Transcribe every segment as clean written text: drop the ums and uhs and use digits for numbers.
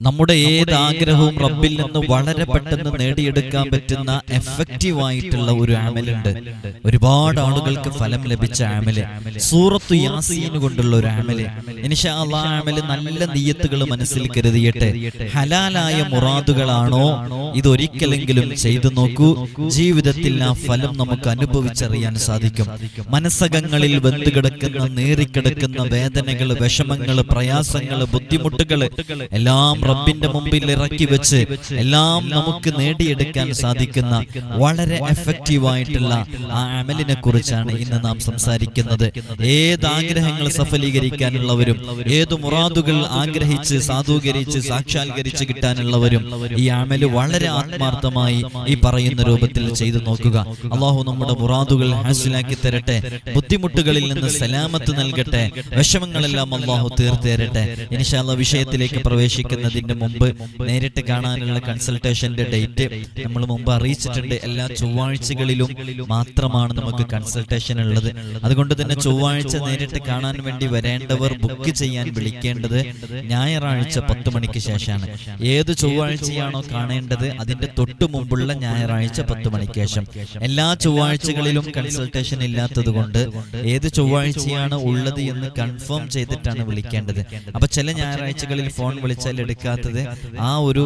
നമ്മുടെ ഏത് ആഗ്രഹവും റബ്ബിൽ നിന്ന് വളരെ പെട്ടെന്ന് നേടിയെടുക്കാൻ പറ്റുന്ന എഫക്റ്റീവായിട്ടുള്ള ഒരു അമലുണ്ട്. ഒരുപാട് ആളുകൾക്ക് ഫലം ലഭിച്ച അമല് സൂറത്തു യാസീൻ കൊണ്ടുള്ള ഒരു അമല്. ഇൻഷാ അല്ലാഹ് അമല് നല്ല നിയ്യത്തുകൾ മനസ്സിൽ കരുതിയിട്ട് ഹലാലായ മുറാദുകളാണോ ഇതൊരിക്കലെങ്കിലും ചെയ്തു നോക്കൂ. ജീവിതത്തിൽ ആ ഫലം നമുക്ക് അനുഭവിച്ചറിയാൻ സാധിക്കും. മനസ്സകങ്ങളിൽ വെന്തുകിടക്കുന്ന നേറിക്കിടക്കുന്ന വേദനകൾ, വിഷമങ്ങൾ, പ്രയാസങ്ങൾ, ബുദ്ധിമുട്ടുകൾ എല്ലാം റബ്ബിന്റെ മുമ്പിൽ ഇറക്കി വെച്ച് എല്ലാം നമുക്ക് നേടിയെടുക്കാൻ സാധിക്കുന്ന വളരെ എഫക്റ്റീവായിട്ടുള്ള ആ അമലിനെ കുറിച്ചാണ് ഇന്ന് നാം സംസാരിക്കുന്നത്. ഏത് ആഗ്രഹങ്ങൾ സഫലീകരിക്കാനുള്ളവരും ഏത് മുറാദുകൾ ആഗ്രഹിച്ച് സാധൂകരിച്ച് സാക്ഷാത്കരിച്ച് കിട്ടാനുള്ളവരും ഈ അമല് വളരെ ആത്മാർത്ഥമായി ഈ പറയുന്ന രൂപത്തിൽ ചെയ്തു നോക്കുക. അള്ളാഹു നമ്മുടെ മുറാദുകൾ ഹാസിലാക്കി തരട്ടെ, ബുദ്ധിമുട്ടുകളിൽ നിന്ന് സലാമത്ത് നൽകട്ടെ, വിഷമങ്ങളെല്ലാം അള്ളാഹു തീർത്തേരട്ടെ. ഇൻഷാ അല്ലാഹ് വിഷയത്തിലേക്ക് പ്രവേശിക്കുന്നതിന് മുമ്പ് നേരിട്ട് കാണാനുള്ള കൺസൾട്ടേഷന്റെ ഡേറ്റ് നമ്മൾ മുമ്പ് അറിയിച്ചിട്ടുണ്ട്. എല്ലാ ചൊവ്വാഴ്ചകളിലും മാത്രമാണ് നമുക്ക് കൺസൾട്ടേഷൻ ഉള്ളത്. അതുകൊണ്ട് തന്നെ ചൊവ്വാഴ്ച നേരിട്ട് കാണാൻ വേണ്ടി വരേണ്ടവർ ബുക്ക് ചെയ്യാൻ വിളിക്കേണ്ടത് ഞായറാഴ്ച 10 മണിക്ക് ശേഷമാണ്. ഏത് ചൊവ്വാഴ്ചയാണോ കാണേണ്ടത് അതിന്റെ തൊട്ടു മുമ്പുള്ള ഞായറാഴ്ച 10 മണിക്ക് ശേഷം. എല്ലാ ചൊവ്വാഴ്ചകളിലും കൺസൾട്ടേഷൻ ഇല്ലാത്തത് കൊണ്ട് ഏത് ചൊവ്വാഴ്ചയാണ് ഉള്ളത് എന്ന് കൺഫേം ചെയ്തിട്ടാണ് വിളിക്കേണ്ടത്. അപ്പൊ ചില ഞായറാഴ്ചകളിൽ ഫോൺ വിളിച്ചാൽ എടുക്കാത്തത് ആ ഒരു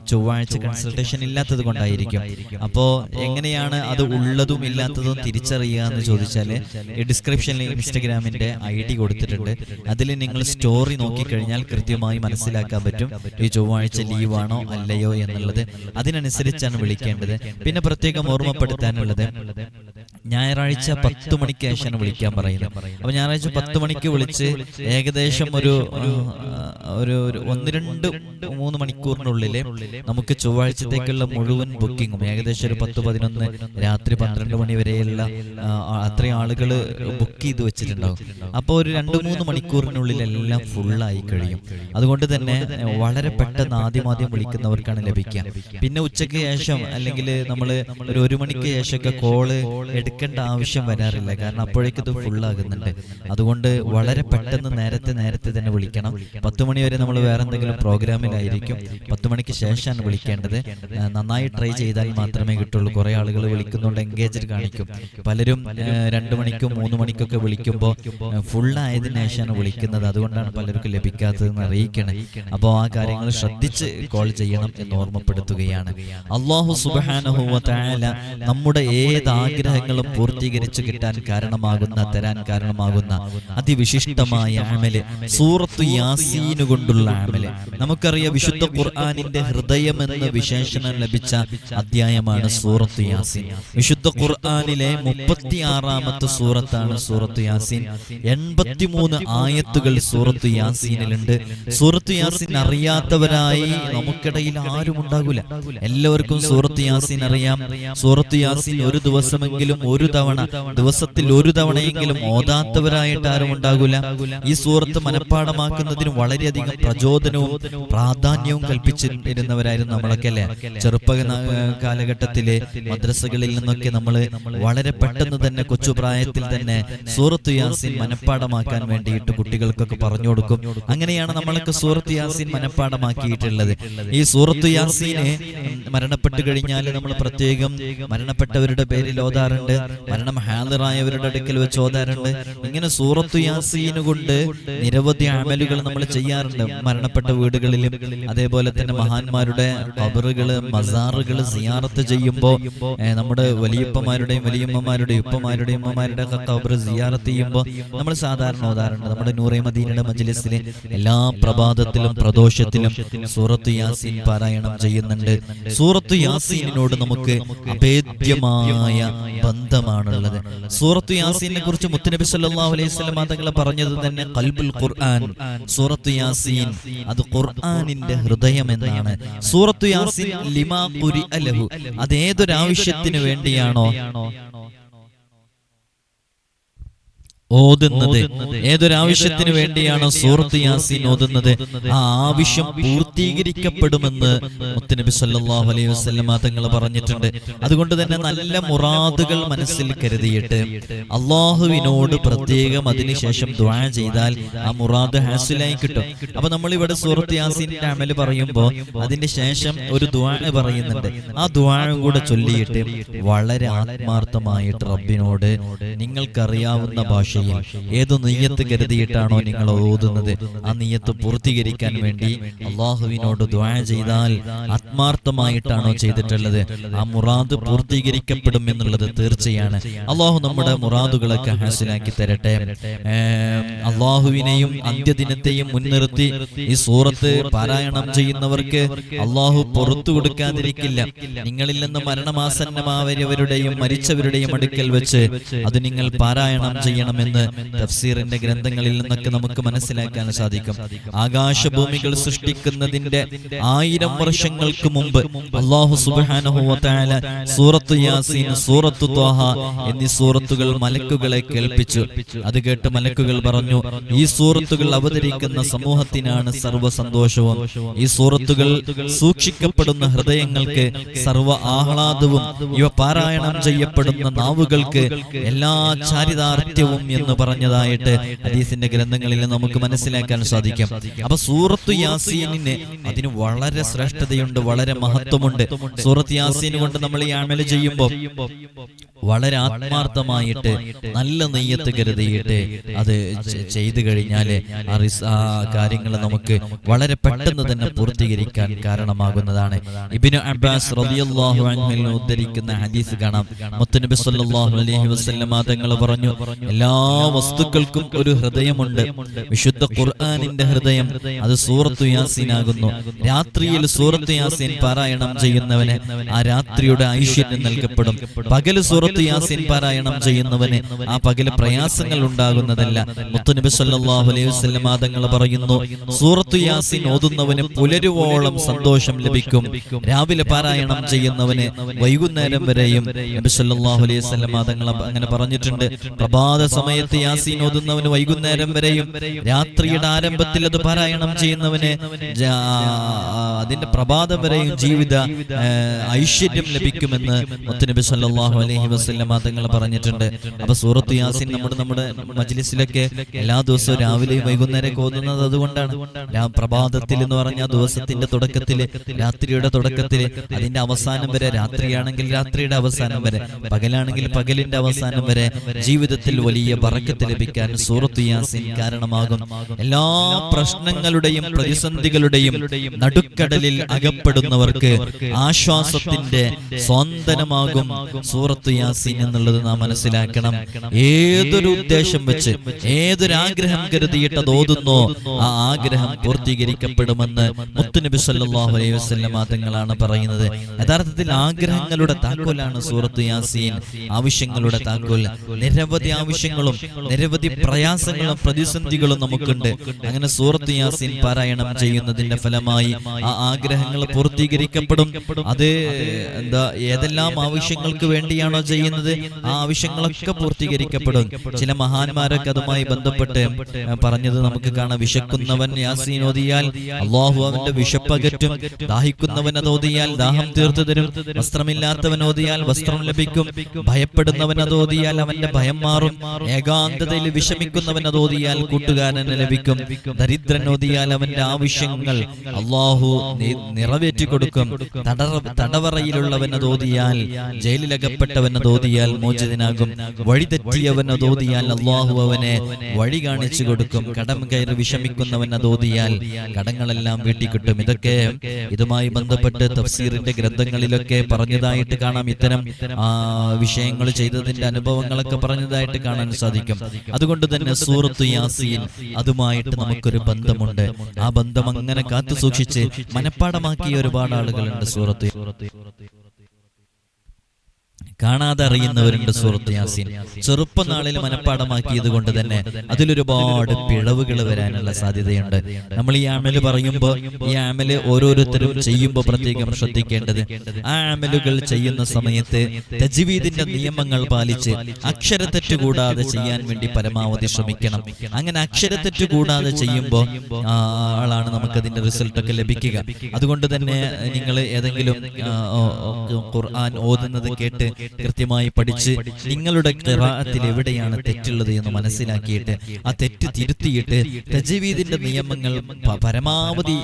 ചൊവ്വാഴ്ച കൺസൾട്ടേഷൻ ഇല്ലാത്തത് കൊണ്ടായിരിക്കും. അപ്പോ എങ്ങനെയാണ് അത് ഉള്ളതും ഇല്ലാത്തതും തിരിച്ചറിയുക എന്ന് ചോദിച്ചാൽ ഡിസ്ക്രിപ്ഷനിൽ ഇൻസ്റ്റഗ്രാമിന്റെ ID കൊടുത്തിട്ടുണ്ട്. അതിൽ നിങ്ങൾ സ്റ്റോറി നോക്കിക്കഴിഞ്ഞാൽ കൃത്യമായി മനസ്സിലാക്കാൻ പറ്റും ഈ ചൊവ്വാഴ്ച ലീവാണോ അല്ലയോ എന്നുള്ളത്. അതിനനുസരിച്ചാണ് വിളിക്കേണ്ടത്. പിന്നെ പ്രത്യേകം ഓർമ്മപ്പെടുത്താനുള്ളത്, ഞായറാഴ്ച 10 മണിക്ക് ശേഷമാണ് വിളിക്കാൻ പറയുന്നത്. അപ്പൊ ഞായറാഴ്ച 10 മണിക്ക് വിളിച്ച് ഏകദേശം ഒരു 1-2-3 മണിക്കൂറിനുള്ളിൽ നമുക്ക് ചൊവ്വാഴ്ചത്തേക്കുള്ള മുഴുവൻ ബുക്കിങ്ങും ഏകദേശം ഒരു 10-11 രാത്രി 12 മണി വരെയുള്ള അത്രയും ആളുകൾ ബുക്ക് ചെയ്ത് വെച്ചിട്ടുണ്ടാവും. അപ്പോൾ ഒരു 2-3 മണിക്കൂറിനുള്ളിൽ എല്ലാം ഫുള്ളായി കഴിയും. അതുകൊണ്ട് തന്നെ വളരെ പെട്ടെന്ന് ആദ്യം വിളിക്കുന്നവർക്കാണ് ലഭിക്കുക. പിന്നെ ഉച്ചയ്ക്ക് ശേഷം അല്ലെങ്കിൽ നമ്മൾ ഒരു 1 മണിക്ക് ശേഷമൊക്കെ കോള് എടുക്കേണ്ട ആവശ്യം വരാറില്ല. കാരണം അപ്പോഴേക്കും ഇത് ഫുള്ളാകുന്നുണ്ട്. അതുകൊണ്ട് വളരെ പെട്ടെന്ന് നേരത്തെ തന്നെ വിളിക്കണം. 10 മണി വരെ നമ്മൾ വേറെ എന്തെങ്കിലും പ്രോഗ്രാമിലായിരിക്കും. 10 മണിക്ക് ശേഷമാണ് വിളിക്കേണ്ടത്. നന്നായി ട്രൈ ചെയ്താൽ മാത്രമേ കിട്ടുള്ളൂ. കുറെ ആളുകൾ വിളിക്കുന്നുണ്ട്, എൻഗേജ്ഡ് കാണിക്കും. പലരും 2 മണിക്കും 3 മണിക്കൊക്കെ വിളിക്കുമ്പോൾ ഫുള്ളായതിനു ശേഷമാണ് വിളിക്കുന്നത്. അതുകൊണ്ടാണ് പലർക്കും ലഭിക്കാത്തതെന്ന് അറിയിക്കണം. അപ്പോൾ ആ കാര്യങ്ങൾ ശ്രദ്ധിച്ച് കോൾ ചെയ്യണം എന്ന് ഓർമ്മപ്പെടുത്തുകയാണ്. അല്ലാഹു സുബ്ഹാനഹു വ തആല നമ്മുടെ ഏത് ആഗ്രഹങ്ങളും പൂർത്തീകരിച്ചു കിട്ടാൻ കാരണമാകുന്ന, തരാൻ കാരണമാകുന്ന അതിവിശിഷ്ടമായ അമല് സൂറത്തു യാസീൻ കൊണ്ടുള്ള അമല്. നമുക്കറിയാം, വിശുദ്ധ ഖുർആനിന്റെ ഹൃദയം എന്ന വിശേഷണം ലഭിച്ച അധ്യായമാണ് സൂറത്തു യാസീൻ. വിശുദ്ധ ഖുർആനിലെ 36ാമത്തെ സൂറത്താണ് സൂറത്തു യാസീൻ. 83 ആയത്തുകൾ സൂറത്തു യാസീനിലുണ്ട്. സൂറത്തു യാസീൻ അറിയാത്തവരായി നമുക്കിടയിൽ ആരും ഉണ്ടാകൂല. എല്ലാവർക്കും സൂറത്തു യാസീൻ അറിയാം. സൂറത്തു യാസീൻ ഒരു ദിവസമെങ്കിലും ദിവസത്തിൽ ഒരു തവണയെങ്കിലും ഓതാത്തവരായിട്ട് ആരും ഉണ്ടാകൂല. ഈ സൂറത്ത് മനഃപ്പാഠമാക്കുന്നതിന് വളരെയധികം പ്രചോദനവും പ്രാധാന്യവും കൽപ്പിച്ചിരുന്നവരായിരുന്നു നമ്മളൊക്കെ അല്ലേ. ചെറുപ്പ കാലഘട്ടത്തിലെ മദ്രസകളിൽ നിന്നൊക്കെ നമ്മൾ വളരെ പെട്ടെന്ന് തന്നെ കൊച്ചുപ്രായത്തിൽ തന്നെ സൂറത്തു യാസീൻ മനഃപ്പാഠമാക്കാൻ വേണ്ടിയിട്ട് കുട്ടികൾക്കൊക്കെ പറഞ്ഞു കൊടുക്കും. അങ്ങനെയാണ് നമ്മളൊക്കെ സൂറത്തു യാസീൻ മനഃപ്പാഠമാക്കിയിട്ടുള്ളത്. ഈ സൂറത്തു യാസീനെ മരണപ്പെട്ടു കഴിഞ്ഞാൽ നമ്മൾ പ്രത്യേകം മരണപ്പെട്ടവരുടെ പേരിൽ ഓതാറുണ്ട്, മരണം ഹാദിറായവരുടെ അടുക്കൽ വെച്ച് ഓതാറുണ്ട്. ഇങ്ങനെ സൂറത്തു യാസീൻ കൊണ്ട് നിരവധി അമലുകൾ നമ്മൾ ചെയ്യാറുണ്ട്. മരണപ്പെട്ട വീടുകളിലും അതേപോലെ തന്നെ മഹാന്മാരുടെ ഖബറുകൾ, മസാറുകൾ സിയാറത്ത് ചെയ്യുമ്പോൾ നമ്മുടെ വലിയപ്പമാരുടെയും വലിയമ്മമാരുടെയും ഉപ്പമാരുടെയും ഉമ്മമാരുടെ ഖബർ സിയാറത്ത് ചെയ്യുമ്പോൾ നമ്മൾ സാധാരണ ഓതാറുണ്ട്. നമ്മുടെ നൂറെ മദീനയുടെ മജ്ലിസിൽ എല്ലാ പ്രഭാതത്തിലും പ്രദോഷത്തിലും സൂറത്തു യാസീൻ പാരായണം ചെയ്യുന്നുണ്ട്. സൂറത്തു യാസീനിനോട് നമുക്ക് അഭേദ്യമായ ബന്ധമാണുള്ളത്. സൂറത്തു യാസീനെ കുറിച്ച് മുത്തുനബി സല്ലല്ലാഹു അലൈഹി വസല്ലം തങ്ങൾ പറഞ്ഞത് തന്നെ ഖൽബുൽ ഖുർആൻ. സൂറത്തു യാസീൻ അത് ഖുർആനിന്റെ ഹൃദയം എന്നാണ്. സൂറത്തു യാസീൻ ലിമാ ഖുരിഅ ലഹു, അത് ഏതൊരു ആവശ്യത്തിന് വേണ്ടിയാണോ ഓതുന്നത്, ഏതൊരാവശ്യത്തിന് വേണ്ടിയാണോ സൂറത്ത് യാസീൻ ഓതുന്നത്, ആ ആവശ്യം പൂർത്തീകരിക്കപ്പെടുമെന്ന് മുത്തുനബി സല്ലല്ലാഹു അലൈഹി വസല്ലം തങ്ങൾ പറഞ്ഞിട്ടുണ്ട്. അതുകൊണ്ട് തന്നെ നല്ല മുറാദുകൾ മനസ്സിൽ കരുതിയിട്ട് അള്ളാഹുവിനോട് പ്രത്യേകം അതിനുശേഷം ദുആ ചെയ്താൽ ആ മുറാദ് ഹാസിലായി കിട്ടും. അപ്പൊ നമ്മളിവിടെ സൂറത്ത് യാസീന്റെ അമൽ പറയുമ്പോൾ അതിന്റെ ശേഷം ഒരു ദുആ പറയുന്നുണ്ട്. ആ ദുആയും കൂടെ ചൊല്ലിയിട്ട് വളരെ ആത്മാർത്ഥമായിട്ട് റബ്ബിനോട് നിങ്ങൾക്കറിയാവുന്ന ഭാഷ ഏത് നിയ്യത്ത് കരുതിയിട്ടാണോ നിങ്ങൾ ഓതുന്നത് ആ നിയ്യത്ത് പൂർത്തീകരിക്കാൻ വേണ്ടി അള്ളാഹുവിനോട് ദുആ ചെയ്താൽ, ആത്മാർത്ഥമായിട്ടാണോ ചെയ്തിട്ടുള്ളത്, ആ മുറാദ് പൂർത്തീകരിക്കപ്പെടും എന്നുള്ളത് തീർച്ചയാണ്. അള്ളാഹു നമ്മുടെ മുറാദുകളൊക്കെ ഹാസിലാക്കി തരട്ടെ. അള്ളാഹുവിനെയും അന്ത്യദിനത്തെയും മുൻനിർത്തി ഈ സൂറത്ത് പാരായണം ചെയ്യുന്നവർക്ക് അള്ളാഹു പുറത്തു കൊടുക്കാതിരിക്കില്ല. നിങ്ങളിൽ നിന്ന് മരണമാസന്നമാവരവരുടെയും മരിച്ചവരുടെയും അടുക്കൽ വെച്ച് അത് നിങ്ങൾ പാരായണം ചെയ്യണമെന്ന് തഫ്സീറിന്റെ ഗ്രന്ഥങ്ങളിൽ നിന്നൊക്കെ നമുക്ക് മനസ്സിലാക്കാൻ സാധിക്കും. ആകാശഭൂമികൾ സൃഷ്ടിക്കുന്നതിന്റെ 1000 വർഷങ്ങൾക്ക് മുമ്പ് അല്ലാഹു സുബ്ഹാനഹു വ തആല സൂറത്തു യാസീൻ, സൂറത്തു ത്വാഹ എന്നീ സൂറത്തുകൾ മലക്കുകളെ കേൾപ്പിച്ചു. അത് കേട്ട് മലക്കുകൾ പറഞ്ഞു, ഈ സൂറത്തുകൾ അവതരിക്കുന്ന സമൂഹത്തിനാണ് സർവ്വ സന്തോഷവും. ഈ സൂറത്തുകൾ സൂക്ഷിക്കപ്പെടുന്ന ഹൃദയങ്ങൾക്ക് സർവ്വ ആഹ്ലാദവും, ഇവ പാരായണം ചെയ്യപ്പെടുന്ന നാവുകൾക്ക് എല്ലാ ചാരിതാർത്ഥ്യവും എന്ന് പറഞ്ഞതായിട്ട് ഹദീസിന്റെ ഗ്രന്ഥങ്ങളിൽ നമുക്ക് മനസ്സിലാക്കാൻ സാധിക്കും. അപ്പൊ സൂറത്തു യാസീനിന് അതിന് വളരെ ശ്രേഷ്ഠതയുണ്ട്, വളരെ മഹത്വമുണ്ട്. സൂറത്ത് യാസീൻ കൊണ്ട് നമ്മൾ ഈ അമൽ ചെയ്യുമ്പോൾ വളരെ ആത്മാർത്ഥമായിട്ട് നല്ല നെയ്യത്ത് കരുതിയിട്ട് അത് ചെയ്തു കഴിഞ്ഞാൽ ആ കാര്യങ്ങൾ നമുക്ക് വളരെ പെട്ടെന്ന് തന്നെ പൂർത്തീകരിക്കാൻ കാരണമാകുന്നതാണ്. ഇബ്നു അബ്ബാസ് റളിയല്ലാഹു അൻഹുവിൽ ഉദ്ധരിക്കുന്ന ഹദീസ് കാണാം. മുത്തുനബി സല്ലല്ലാഹു അലൈഹി വസല്ലം തങ്ങൾ പറഞ്ഞു, എല്ലാ വസ്തുക്കൾക്കും ഒരു ഹൃദയമുണ്ട്. വിശുദ്ധ ഖുർആനിന്റെ ഹൃദയം അത് സൂറത്തു യാസീൻ ആകുന്നു. രാത്രിയിൽ സൂറത്തു യാസീൻ പാരായണം ചെയ്യുന്നവന് ആ രാത്രിയുടെ ഐശ്വര്യം നൽകപ്പെടും. പകൽ സൂറത്തു യാസീൻ പാരായണം ചെയ്യുന്നവന് ആ പകല് പ്രയാസങ്ങൾ ഉണ്ടാകുന്നതല്ല. മുത്തുനബി സല്ലല്ലാഹു അലൈഹി വസല്ലം തങ്ങൾ പറയുന്നു, സൂറത്തു യാസീൻ ഓതുന്നവന് പുലരുവോളം സന്തോഷം ലഭിക്കും. രാവിലെ പാരായണം ചെയ്യുന്നവന് വൈകുന്നേരം വരെയും. നബി സല്ലല്ലാഹു അലൈഹി വസല്ലം തങ്ങൾ അങ്ങനെ പറഞ്ഞിട്ടുണ്ട്. പ്രഭാത സമയത്ത് യാസീൻ ഓതുന്നവന് വൈകുന്നേരം വരെയും, രാത്രിയുടെ ആരംഭത്തിൽ അത് പാരായണം ചെയ്യുന്നവന് അതിന്റെ പ്രഭാതം വരെയും ജീവിത ഐശ്വര്യം ലഭിക്കുമെന്ന് മുത്തുനബി സല്ലല്ലാഹു അലൈഹി വസല്ലം തങ്ങൾ പറഞ്ഞിട്ടുണ്ട്. അപ്പൊ സൂറത്ത് യാസീൻ നമ്മുടെ മജ്ലിസിലൊക്കെ എല്ലാ ദിവസവും രാവിലെയും വൈകുന്നേരം ഓതുന്നത് അതുകൊണ്ടാണ്. പ്രഭാതത്തിൽ എന്ന് പറഞ്ഞാൽ ദിവസത്തിന്റെ തുടക്കത്തില്, രാത്രിയുടെ കാലഘട്ടത്തിൽ അതിന്റെ അവസാനം വരെ, രാത്രിയാണെങ്കിൽ രാത്രിയുടെ അവസാനം വരെ, പകലാണെങ്കിൽ പകലിന്റെ അവസാനം വരെ ജീവിതത്തിൽ വലിയ ബറക്കത്ത് ലഭിക്കാൻ സൂറത്ത് യാസീൻ കാരണമാകും. എല്ലാ പ്രശ്നങ്ങളുടെയും പ്രതിസന്ധികളുടെയും നടുക്കടലിൽ അകപ്പെടുന്നവർക്ക് ആശ്വാസത്തിന്റെ സ്വാന്തനമാകും സൂറത്ത് യാസീൻ എന്നുള്ളത് നാം മനസ്സിലാക്കണം. ഏതൊരു ഉദ്ദേശം വെച്ച്, ഏതൊരാഗ്രഹം കരുതിയിട്ട് അത് ഓതുന്നോ ആ ആഗ്രഹം പൂർത്തീകരിക്കപ്പെടുമെന്ന് മുത്തുനബി സല്ലല്ലാഹു അലൈഹി വസല്ലം തങ്ങളാണ് പറയുന്നത്. യഥാർത്ഥത്തിൽ ആഗ്രഹങ്ങളുടെ താക്കോലാണ് സൂറത്ത് യാസീൻ, ആവശ്യങ്ങളുടെ താക്കോൽ. നിരവധി ആവശ്യങ്ങളും നിരവധി പ്രയാസങ്ങളും പ്രതിസന്ധികളും നമുക്കുണ്ട്. അങ്ങനെ സൂറത്ത് യാസീൻ പാരായണം ചെയ്യുന്നതിന്റെ ഫലമായി ആ ആഗ്രഹങ്ങൾ പൂർത്തീകരിക്കപ്പെടും. അത് ഏതെല്ലാം ആവശ്യങ്ങൾക്ക് വേണ്ടിയാണോ ചെയ്യുന്നത് ആ ആവശ്യങ്ങളൊക്കെ പൂർത്തീകരിക്കപ്പെടും. ചില മഹാന്മാരൊക്കെ അതുമായി ബന്ധപ്പെട്ട് പറഞ്ഞത് നമുക്ക് കാണാം. വിശക്കുന്നവൻ യാസീൻ ഓതിയാൽ അല്ലാഹു അവന്റെ വിശപ്പകറ്റും, ദാഹിക്കുന്നവൻ അത് ഓതിയാൽ ദാഹം തീർത്തു തരും, വസ്ത്രമില്ലാത്തവൻ ഓതിയാൽ വസ്ത്രം ലഭിക്കും, ഭയപ്പെടുന്നവൻ അത് ഓതിയാൽ അവന്റെ ഭയം മാറും, ഏകാന്തതയിൽ വിഷമിക്കുന്നവൻ അത് ഓതിയാൽ കൂട്ടുകാരന് ലഭിക്കും, ദരിദ്രൻ ഓതിയാൽ അവന്റെ ആവശ്യങ്ങൾ അല്ലാഹു നിറവേറ്റി കൊടുക്കും, തടവറയിലുള്ളവൻ അത് ഓതിയാൽ, ജയിലിലകപ്പെട്ടവൻ അത് ഓതിയാൽ മോചിതനാകും, വഴിതെറ്റിയവൻ അത് ഓതിയാൽ അല്ലാഹു അവനെ വഴി കാണിച്ചു കൊടുക്കും, കടം കയറി വിഷമിക്കുന്നവൻ അത് ഓതിയാൽ കടങ്ങളെല്ലാം വീട്ടിക്കിട്ടും. ഇതൊക്കെ ഇതുമായി ബന്ധപ്പെട്ട് തഫ്സീറിന്റെ ഗ്രന്ഥങ്ങളിലൊക്കെ പറഞ്ഞതായിട്ട് കാണാം. ഇത്തരം വിഷയങ്ങൾ ചെയ്തതിന്റെ അനുഭവങ്ങളൊക്കെ പറഞ്ഞതായിട്ട് കാണാൻ സാധിക്കും. അതുകൊണ്ട് തന്നെ സൂറത്ത് യാസീൻ അതുമായിട്ട് നമുക്കൊരു ബന്ധമുണ്ട്. ആ ബന്ധം അങ്ങനെ കാത്തു സൂക്ഷിച്ച് മനഃപ്പാടമാക്കിയ ഒരുപാട് ആളുകളുണ്ട്. സൂറത്ത് കാണാതെ അറിയുന്നവരുണ്ട് സൂറത്ത് യാസീൻ. ചെറുപ്പനാളിൽ മനഃപ്പാടമാക്കിയത് കൊണ്ട് തന്നെ അതിലൊരുപാട് പിഴവുകൾ വരാനുള്ള സാധ്യതയുണ്ട്. നമ്മൾ ഈ അമല് പറയുമ്പോൾ ഈ അമല് ഓരോരുത്തരും ചെയ്യുമ്പോൾ പ്രത്യേകം ശ്രദ്ധിക്കേണ്ടത്, ആ അമലുകൾ ചെയ്യുന്ന സമയത്ത് തജ്വീദിന്റെ നിയമങ്ങൾ പാലിച്ച് അക്ഷരത്തെറ്റ് കൂടാതെ ചെയ്യാൻ വേണ്ടി പരമാവധി ശ്രമിക്കണം. അങ്ങനെ അക്ഷരത്തെറ്റ് കൂടാതെ ചെയ്യുമ്പോൾ ആളാണ് നമുക്കതിന്റെ റിസൾട്ടൊക്കെ ലഭിക്കുക. അതുകൊണ്ട് തന്നെ നിങ്ങൾ ഏതെങ്കിലും ഖുർആൻ ഓതുന്നത് കേട്ട് കൃത്യമായി പഠിച്ച് നിങ്ങളുടെ ഖിറാഅത്തിൽ എവിടെയാണ് തെറ്റുള്ളത് എന്ന് മനസ്സിലാക്കിയിട്ട് ആ തെറ്റ് തിരുത്തിയിട്ട് തജ്വീദിന്റെ നിയമങ്ങൾ പരമാവധി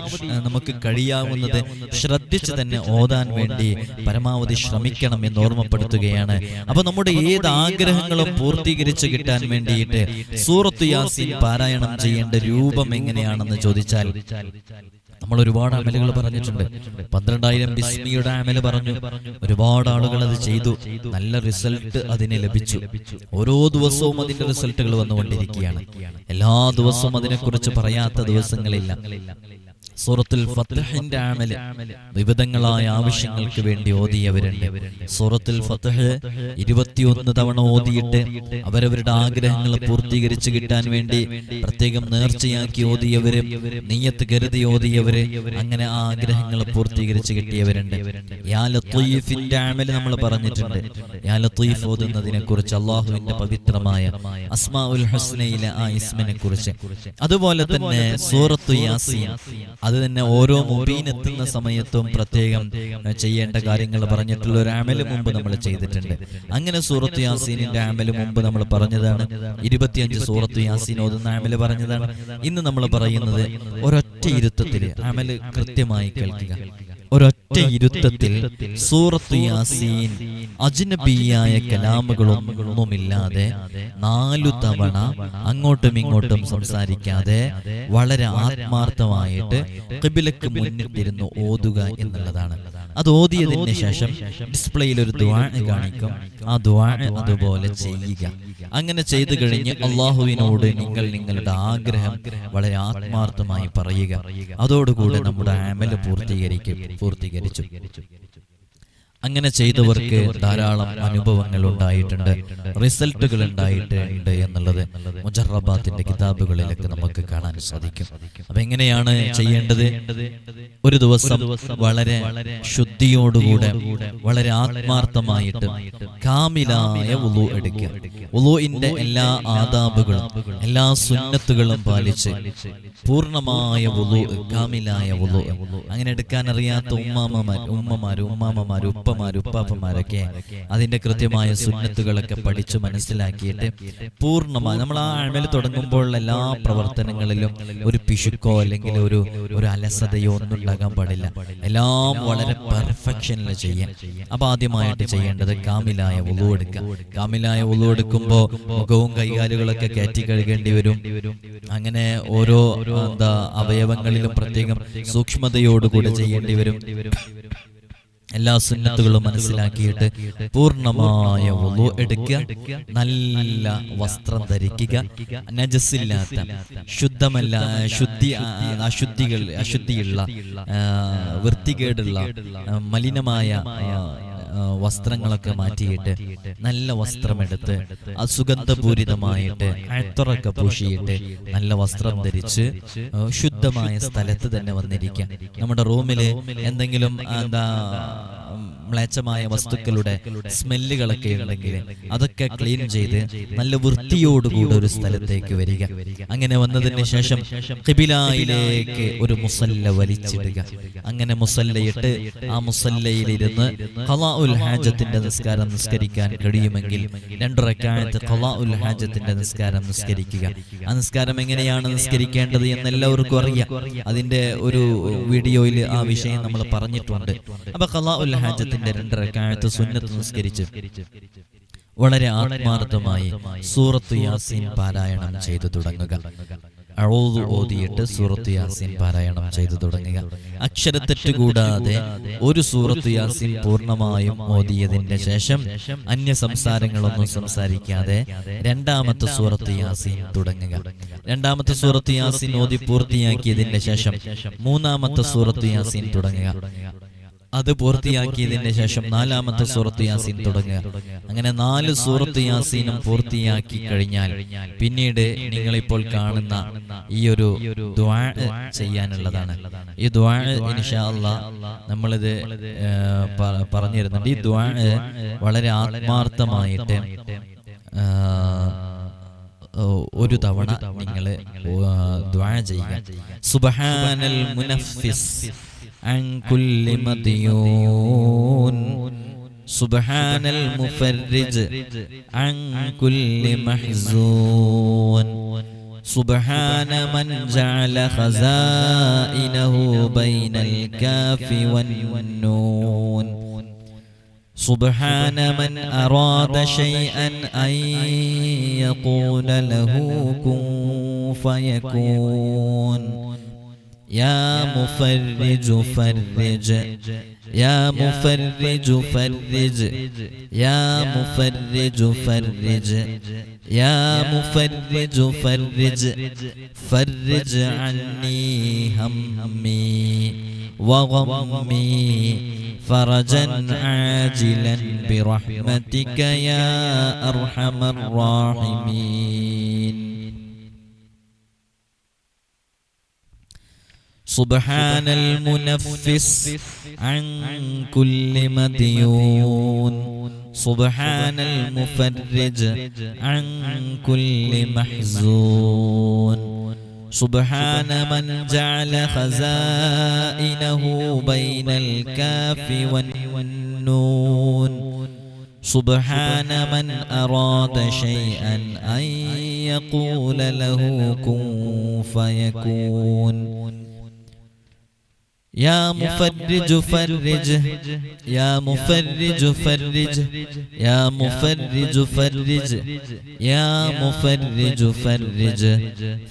നമുക്ക് കഴിയാവുന്നത് ശ്രദ്ധിച്ച് തന്നെ ഓതാൻ വേണ്ടി പരമാവധി ശ്രമിക്കണം എന്ന് ഓർമ്മപ്പെടുത്തുകയാണ്. അപ്പൊ നമ്മുടെ ഏത് ആഗ്രഹങ്ങളും പൂർത്തീകരിച്ച് കിട്ടാൻ വേണ്ടിയിട്ട് സൂറത്ത് യാസീൻ പാരായണം ചെയ്യേണ്ട രൂപം എങ്ങനെയാണെന്ന് ചോദിച്ചാൽ, നമ്മൾ ഒരുപാട് അമലുകൾ പറഞ്ഞിട്ടുണ്ട്. 12,000 ബിസ്മിയുടെ അമല് പറഞ്ഞു. ഒരുപാട് ആളുകൾ അത് ചെയ്തു. നല്ല റിസൾട്ട് അതിന് ലഭിച്ചു. ഓരോ ദിവസവും അതിന്റെ റിസൾട്ടുകൾ വന്നുകൊണ്ടിരിക്കുകയാണ്. എല്ലാ ദിവസവും അതിനെക്കുറിച്ച് പറയാത്ത ദിവസങ്ങളില്ല. സൂറത്തുൽ ഫത്ഹിന്റെ അമല് വിവിധങ്ങളായ ആവശ്യങ്ങൾക്ക് വേണ്ടി ഓതിയവരുണ്ട്. സൂറത്തുൽ ഫത്ഹ് 21 തവണ ഓതിയിട്ട് അവരവരുടെ ആഗ്രഹങ്ങൾ പൂർത്തീകരിച്ച് കിട്ടാൻ വേണ്ടി പ്രത്യേകം നേർച്ചയാക്കി ഓതിയവര്, നിയ്യത്ത് കരുതി ഓതിയവര്, അങ്ങനെ ആ ആഗ്രഹങ്ങൾ പൂർത്തീകരിച്ച് കിട്ടിയവരുണ്ട്. യാ ലത്തീഫിന്റെ അമല് നമ്മൾ പറഞ്ഞിട്ടുണ്ട്. യാ ലത്തീഫ് ഓതുന്നതിനെ കുറിച്ച്, അള്ളാഹുവിന്റെ പവിത്രമായ അസ്മാഉൽ ഹുസ്നയിലെ ആ ഇസ്മിനെ കുറിച്ച്. അതുപോലെ തന്നെ സൂറത്തു യാസീൻ, അത് തന്നെ ഓരോ മുബീൻ എത്തുന്ന സമയത്തും പ്രത്യേകം ചെയ്യേണ്ട കാര്യങ്ങൾ പറഞ്ഞിട്ടുള്ള ഒരു അമല് മുമ്പ് നമ്മൾ ചെയ്തിട്ടുണ്ട്. അങ്ങനെ സൂറത്ത് യാസീനിന്റെ അമല് മുമ്പ് നമ്മൾ പറഞ്ഞതാണ്. 25 സൂറത്ത് യാസീൻ ഓതുന്ന അമല് പറഞ്ഞതാണ്. ഇന്ന് നമ്മൾ പറയുന്നത് ഒരൊറ്റ ഇരുത്തത്തിൽ അമല് കൃത്യമായി കേൾക്കുക. ഒരൊറ്റ ഇരുത്തത്തിൽ സൂറത്ത് യാസീൻ അജ്നബിയായ കലാമുകളൊന്നുമില്ലാതെ 4 തവണ അങ്ങോട്ടും ഇങ്ങോട്ടും സംസാരിക്കാതെ വളരെ ആത്മാർത്ഥമായിട്ട് ഖിബ്ലക്ക് മുന്നിട്ടിരുന്ന് ഓതുക എന്നുള്ളതാണ്. അത് ഓതിയതിന് ശേഷം ഡിസ്പ്ലേയിൽ ഒരു ദുആ കാണിക്കും. ആ ദുആ അതുപോലെ ചെയ്യുക. അങ്ങനെ ചെയ്തു കഴിഞ്ഞ് അള്ളാഹുവിനോട് നിങ്ങളുടെ ആഗ്രഹം വളരെ ആത്മാർത്ഥമായി പറയുക. അതോടുകൂടെ നമ്മുടെ അമല് പൂർത്തീകരിച്ചു. അങ്ങനെ ചെയ്തവർക്ക് ധാരാളം അനുഭവങ്ങൾ ഉണ്ടായിട്ടുണ്ട്, റിസൾട്ടുകൾ ഉണ്ടായിട്ടുണ്ട് എന്നുള്ളത് മുജറബാത്തിന്റെ കിതാബുകളിലൊക്കെ നമുക്ക് കാണാൻ സാധിക്കും. അപ്പൊ എങ്ങനെയാണ് ചെയ്യേണ്ടത്? ഒരു ദിവസം വളരെ ശുദ്ധിയോടുകൂടെ വളരെ ആത്മാർത്ഥമായിട്ട് കാമിലായ വുളു എടുക്കുക. വുളുഇന്റെ എല്ലാ ആദാബുകളും എല്ലാ സുന്നത്തുകളും പാലിച്ച് പൂർണ്ണമായ വുളു, കാമിലായ വുളു. അങ്ങനെ എടുക്കാൻ അറിയാത്ത ഉമ്മമാര്, ഉപ്പാപ്പന്മാരൊക്കെ അതിന്റെ കൃത്യമായ സുന്നത്തുകളൊക്കെ പഠിച്ചു മനസ്സിലാക്കിയിട്ട് പൂർണ്ണമായി നമ്മൾ ആ അമൽ തുടങ്ങുമ്പോൾ എല്ലാ പ്രവർത്തനങ്ങളിലും ഒരു പിശുക്കോ അല്ലെങ്കിൽ ഒരു അലസതയോ ഒന്നും ഉണ്ടാകാൻ പാടില്ല. എല്ലാം വളരെ പെർഫെക്ഷനിൽ ചെയ്യാൻ. അപ്പൊ ആദ്യമായിട്ട് ചെയ്യേണ്ടത് കാമിലായ വുളു എടുക്കുക. കാമിലായ വുളു എടുക്കുമ്പോൾ മുഖവും കൈകാലുകളൊക്കെ കയറ്റി കഴുകേണ്ടി വരും. അങ്ങനെ ഓരോ അവയവങ്ങളിലും പ്രത്യേകം സൂക്ഷ്മതയോടുകൂടി ചെയ്യേണ്ടി വരും. എല്ലാ സുന്നത്തുകളും മനസ്സിലാക്കിയിട്ട് പൂർണ്ണമായ വുളു എടുക്കുക. നല്ല വസ്ത്രം ധരിക്കുക. നജസില്ലാത്ത, ശുദ്ധമല്ല, അശുദ്ധിയുള്ള, വൃത്തികേടുള്ള, മലിനമായ വസ്ത്രങ്ങളൊക്കെ മാറ്റിയിട്ട് നല്ല വസ്ത്രമെടുത്ത് സുഗന്ധപൂരിതമായിട്ട് അഴത്തുറൊക്കെ പൂശിയിട്ട് നല്ല വസ്ത്രം ധരിച്ച് ശുദ്ധമായ സ്ഥലത്ത് തന്നെ വന്നിരിക്കുക. നമ്മുടെ റൂമില് എന്തെങ്കിലും മ്ലേച്ഛമായ വസ്തുക്കളുടെ സ്മെല്ലുകളൊക്കെ ഉണ്ടെങ്കിൽ അതൊക്കെ ക്ലീൻ ചെയ്ത് നല്ല വൃത്തിയോടുകൂടെ ഒരു സ്ഥലത്തേക്ക് വരിക. അങ്ങനെ വന്നതിന് ശേഷം ഖിബിലയിലേക്ക് ഒരു മുസല്ല വലിച്ചിടുക. അങ്ങനെ മുസല്ലയിട്ട് ആ മുസല്ലയിലിരുന്ന് ഖളാഉൽ ഹാജത്തിന്റെ നിസ്കാരം നിസ്കരിക്കാൻ കഴിയുമെങ്കിൽ 2 റക്അത്ത് ഖളാഉൽ ഹാജത്തിന്റെ നിസ്കാരം നിസ്കരിക്കുക. ആ നിസ്കാരം എങ്ങനെയാണ് നിസ്കരിക്കേണ്ടത് എന്ന് എല്ലാവർക്കും അറിയാം. അതിന്റെ ഒരു വീഡിയോയിൽ ആ വിഷയം നമ്മൾ പറഞ്ഞിട്ടുണ്ട്. അപ്പൊ ഖളാഉൽ ഹാജത്തിന്റെ 2 റക്അത്ത് സുന്നത്ത് നിസ്കരിച്ച് വളരെ ആത്മാർത്ഥമായി സൂറത്ത് യാസീൻ പാരായണം ചെയ്തു തുടങ്ങുക. അഊദു ഓതിയിട്ട് സൂറത്ത് യാസീൻ പാരായണം ചെയ്തു തുടങ്ങുക. അക്ഷരത്തെറ്റ് കൂടാതെ ഒരു സൂറത്ത് യാസീൻ പൂർണ്ണമായും ഓതിയതിന്റെ ശേഷം അന്യ സംസാരങ്ങളൊന്നും സംസാരിക്കാതെ 2ാമത്തെ സൂറത്ത് യാസീൻ തുടങ്ങുക. 2ാമത്തെ സൂറത്ത് യാസീൻ ഓതി പൂർത്തിയാക്കിയതിന്റെ ശേഷം 3ാമത്തെ സൂറത്ത് യാസീൻ തുടങ്ങുക. അത് പൂർത്തിയാക്കിയതിന് ശേഷം 4-ാമത്തെ സൂറത്ത് യാസീൻ തുടങ്ങുക. അങ്ങനെ 4 സൂറത്ത് യാസീനും പൂർത്തിയാക്കി കഴിഞ്ഞാൽ പിന്നീട് നിങ്ങളിപ്പോൾ കാണുന്ന ഈ ഒരു ദുആ ചെയ്യാനുള്ളതാണ്. ഈ ദുആ ഇൻഷാ അല്ലാഹ് നമ്മളിത് പറഞ്ഞു തരുന്നുണ്ട്. ഈ ദുആ വളരെ ആത്മാർത്ഥമായിട്ട് ഒരു തവണ നിങ്ങൾ ദുആ ചെയ്യുക. സുബ്ഹാനൽ മുനഫ്ഫിസ് عن كل مديون سبحان المفرج عن كل محزون سبحان من جعل خزائنه بين الكاف والنون سبحان من أراد شيئا أن يقول له كن فيكون يا مفرج فرج يا مفرج فرج يا مفرج فرج يا مفرج فرج فرج عني همي وغمي فرجا عاجلا برحمتك يا أرحم الراحمين سبحان المنفس عن كل مديون سبحان المفرج عن كل محزون سبحان من جعل خزائنه بين الكاف والنون سبحان من أراد شيئا أن يقول له كن فيكون يا مفرج فرج يا مفرج فرج يا مفرج فرج يا مفرج فرج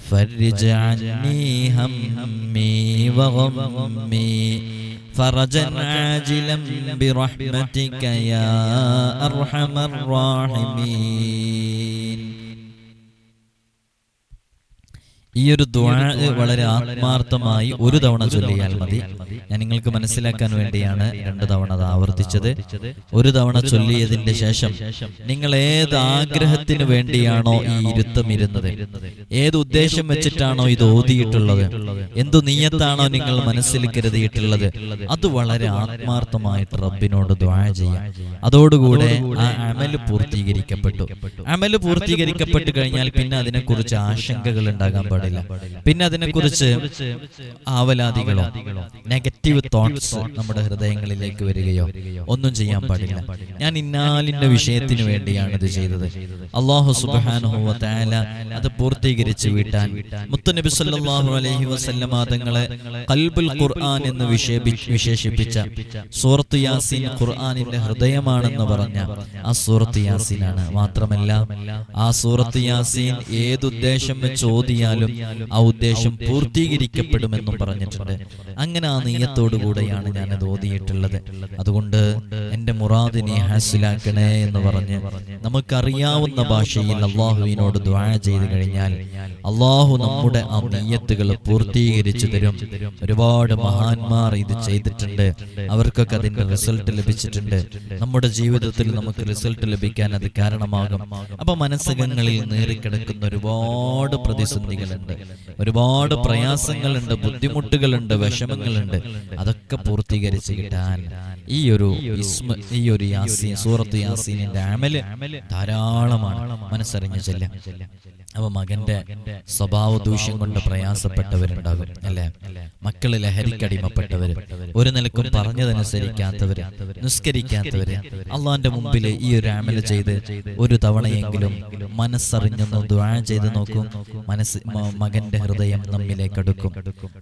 فرج عني همي وغمي فرجا عاجلا برحمتك يا أرحم الراحمين. ഈ ഒരു ദുആ വളരെ ആത്മാർത്ഥമായി ഒരു തവണ ചൊല്ലിയാൽ മതി. ഞാൻ നിങ്ങൾക്ക് മനസ്സിലാക്കാൻ വേണ്ടിയാണ് 2 തവണ അത് ആവർത്തിച്ചത്. ഒരു തവണ ചൊല്ലിയതിന്റെ ശേഷം നിങ്ങൾ ഏത് ആഗ്രഹത്തിന് വേണ്ടിയാണോ ഈ ഇരുത്തം ഇരുന്നത്, ഏത് ഉദ്ദേശം വെച്ചിട്ടാണോ ഇത് ഓതിയിട്ടുള്ളത്, എന്തു നിയ്യത്താണോ നിങ്ങൾ മനസ്സിൽ കരുതിയിട്ടുള്ളത്, അത് വളരെ ആത്മാർത്ഥമായിട്ട് റബ്ബിനോട് ദുആ ചെയ്യാം. അതോടുകൂടെ ആ അമല് പൂർത്തീകരിക്കപ്പെട്ടു. അമല് പൂർത്തീകരിക്കപ്പെട്ടു കഴിഞ്ഞാൽ പിന്നെ അതിനെക്കുറിച്ച് ആശങ്കകൾ ഉണ്ടാകാൻ പാടില്ല. പിന്നെ അതിനെക്കുറിച്ച് ആവലാതികളോ നെഗറ്റീവ് തോട്ട്സ് നമ്മുടെ ഹൃദയങ്ങളിലേക്ക് വരികയോ ഒന്നും ചെയ്യാൻ പാടില്ല. ഞാൻ ഇന്നാലിന്റെ വിഷയത്തിന് വേണ്ടിയാണ് ഇത് ചെയ്തത്, അല്ലാഹു സുബ്ഹാനഹു വ തആല അത് പൂർത്തീകരിച്ച് വീട്ടാൻ മുത്തുനബി സല്ലല്ലാഹു അലൈഹി വസല്ലമ തങ്ങളെ ഖൽബുൽ ഖുർആൻ എന്ന് വിശേഷിപ്പിച്ച സൂറത്ത് യാസീൻ ഖുർആനിന്റെ ഹൃദയമാണെന്ന് പറഞ്ഞ ആ സൂറത്ത് യാസീനാണ്. മാത്രമല്ല ആ സൂറത്ത് യാസീൻ ഏതുദ്ദേശം വെച്ച് ഓതിയാലും ആ ഉദ്ദേശം പൂർത്തീകരിക്കപ്പെടുമെന്നും പറഞ്ഞിട്ടുണ്ട്. അങ്ങനെ ആ നിയ്യത്തോടു കൂടെയാണ് ഞാനത് ഓതിയിട്ടുള്ളത്. അതുകൊണ്ട് എന്റെ മുറാദിനെ ഹാസിലാക്കണേ എന്ന് പറഞ്ഞ് നമുക്കറിയാവുന്ന ഭാഷയിൽ അള്ളാഹുവിനോട് ദുആ ചെയ്തു കഴിഞ്ഞാൽ അള്ളാഹു നമ്മുടെ ആ നിയ്യത്തുകൾ പൂർത്തീകരിച്ചു തരും. ഒരുപാട് മഹാന്മാർ ഇത് ചെയ്തിട്ടുണ്ട്, അവർക്കൊക്കെ അതിന്റെ റിസൾട്ട് ലഭിച്ചിട്ടുണ്ട്. നമ്മുടെ ജീവിതത്തിൽ നമുക്ക് റിസൾട്ട് ലഭിക്കാൻ അത് കാരണമാകും. അപ്പൊ മനസ്സകങ്ങളിൽ നേറിക്കിടക്കുന്ന ഒരുപാട് പ്രതിസന്ധികളുണ്ട്, ഒരുപാട് പ്രയാസങ്ങളുണ്ട്, ബുദ്ധിമുട്ടുകളുണ്ട്, വിഷമങ്ങളുണ്ട്. അതൊക്കെ പൂർത്തീകരിച്ച് കിട്ടാൻ ഈ ഒരു യാസീൻ സൂറത്ത് യാസീനിന്റെ അമല് ധാരാളമാണ്. മനസ്സറിഞ്ഞ ചെല്ലാം. അപ്പൊ മകന്റെ സ്വഭാവ ദൂഷ്യം കൊണ്ട് പ്രയാസപ്പെട്ടവരുണ്ടാകും അല്ലെ, മക്കള് ലഹരിക്കടിമപ്പെട്ടവര്, ഒരു നിലക്കും പറഞ്ഞതനുസരിക്കാത്തവര്, നിസ്കരിക്കാത്തവര്, അള്ളാന്റെ മുമ്പിൽ ഈ ഒരു അമല് ചെയ്ത് ഒരു തവണയെങ്കിലും മനസ്സറിഞ്ഞൊന്ന് ദുആ ചെയ്ത് നോക്കും. മകന്റെ ഹൃദയം നമ്മിലേക്ക് അടുക്കും.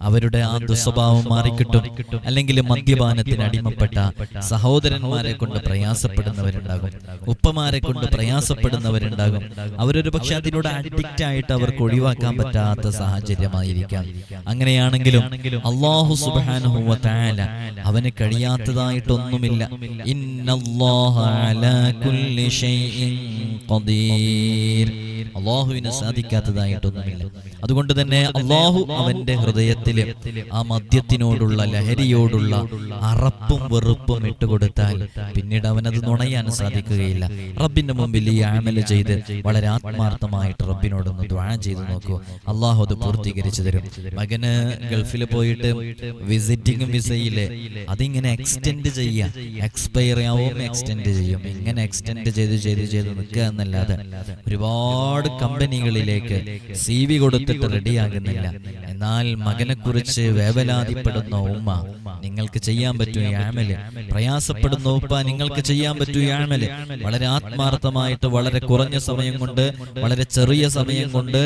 അവരുടെ ആ ദുസ്വഭാവം മാറിക്കിട്ടും. അല്ലെങ്കിൽ മദ്യപാനത്തിന് അടിമപ്പെട്ട സഹോദരന്മാരെ കൊണ്ട് പ്രയാസപ്പെടുന്നവരുണ്ടാകും, ഉപ്പമാരെ കൊണ്ട് പ്രയാസപ്പെടുന്നവരുണ്ടാകും. അവരൊരു പക്ഷെ അതിലൂടെ അഡിക്റ്റ് ആയിട്ട് അവർക്ക് ഒഴിവാക്കാൻ പറ്റാത്ത സാഹചര്യമായിരിക്കാം. അങ്ങനെയാണെങ്കിലും അല്ലാഹു സുബ്ഹാനഹു വ തആല അവന് കഴിയാത്തതായിട്ടൊന്നുമില്ല. ഇന്നല്ലാഹ അലാ കുല്ലി ഷൈഇൻ ഖദീർ. അല്ലാഹുവിന് സാധിക്കാത്തതായിട്ടൊന്നുമില്ല. അതുകൊണ്ട് തന്നെ അല്ലാഹു അവന്റെ ഹൃദയത്തില് ആ മദ്യത്തിനോടുള്ള ലഹരിയോടുള്ള അറപ്പും വെറുപ്പും ഇട്ടുകൊടുത്താൽ പിന്നീട് അവനത് നുണയാൻ സാധിക്കുകയില്ല. റബ്ബിന്റെ മുമ്പിൽ ഈ അമല് ചെയ്ത് വളരെ ആത്മാർത്ഥമായിട്ട് റബ്ബിനോടൊന്ന് ദുആ ചെയ്ത് നോക്കൂ. അള്ളാഹു അത് പൂർത്തീകരിച്ചു തരും. മകന് ഗൾഫിൽ പോയിട്ട് വിസിറ്റിംഗ് വിസയില് അതിങ്ങനെ എക്സ്റ്റെൻഡ് ചെയ്യുക, എക്സ്പയർ ആവും എക്സ്റ്റെൻഡ് ചെയ്യും, ഇങ്ങനെ എക്സ്റ്റെൻഡ് ചെയ്ത് നിൽക്കുക എന്നല്ലാതെ ഒരുപാട് കമ്പനികളിലേക്ക് CV കൊടുത്തിട്ട് റെഡിയാകുന്നില്ല. എന്നാൽ മകനെ കുറിച്ച് വേവലാതിപ്പെടുന്ന ഉമ്മ, നിങ്ങൾക്ക് ചെയ്യാൻ പറ്റും ഈ അമല്. പ്രയാസപ്പെടുന്ന ഉപ്പ, നിങ്ങൾക്ക് ചെയ്യാൻ പറ്റും ഈ അമല്. വളരെ ആത്മാർത്ഥമായിട്ട് വളരെ കുറഞ്ഞ സമയം കൊണ്ട്, വളരെ ചെറിയ സമയം കൊണ്ട്,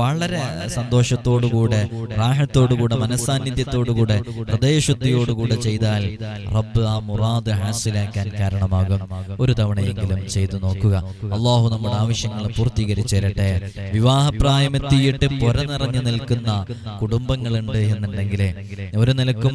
വളരെ സന്തോഷത്തോടുകൂടെ, റാഹത്തോടുകൂടെ, മനസാന്നിധ്യത്തോടുകൂടെ, ഹൃദയശുദ്ധിയോടുകൂടെ ചെയ്താൽ റബ്ബ് ആ മുറാദ് ഹാസിലാക്കാൻ കാരണമാകും. ഒരു തവണയെങ്കിലും ചെയ്തു നോക്കുക. അള്ളാഹു നമ്മുടെ ആവശ്യങ്ങൾ പൂർത്തീകരിച്ചു തരട്ടെ. വിവാഹപ്രായമെത്തിയിട്ട് പൊര നിറഞ്ഞു നിൽക്കുന്ന കുടുംബങ്ങളുണ്ട് എന്നുണ്ടെങ്കിൽ ഒരു നിലക്കും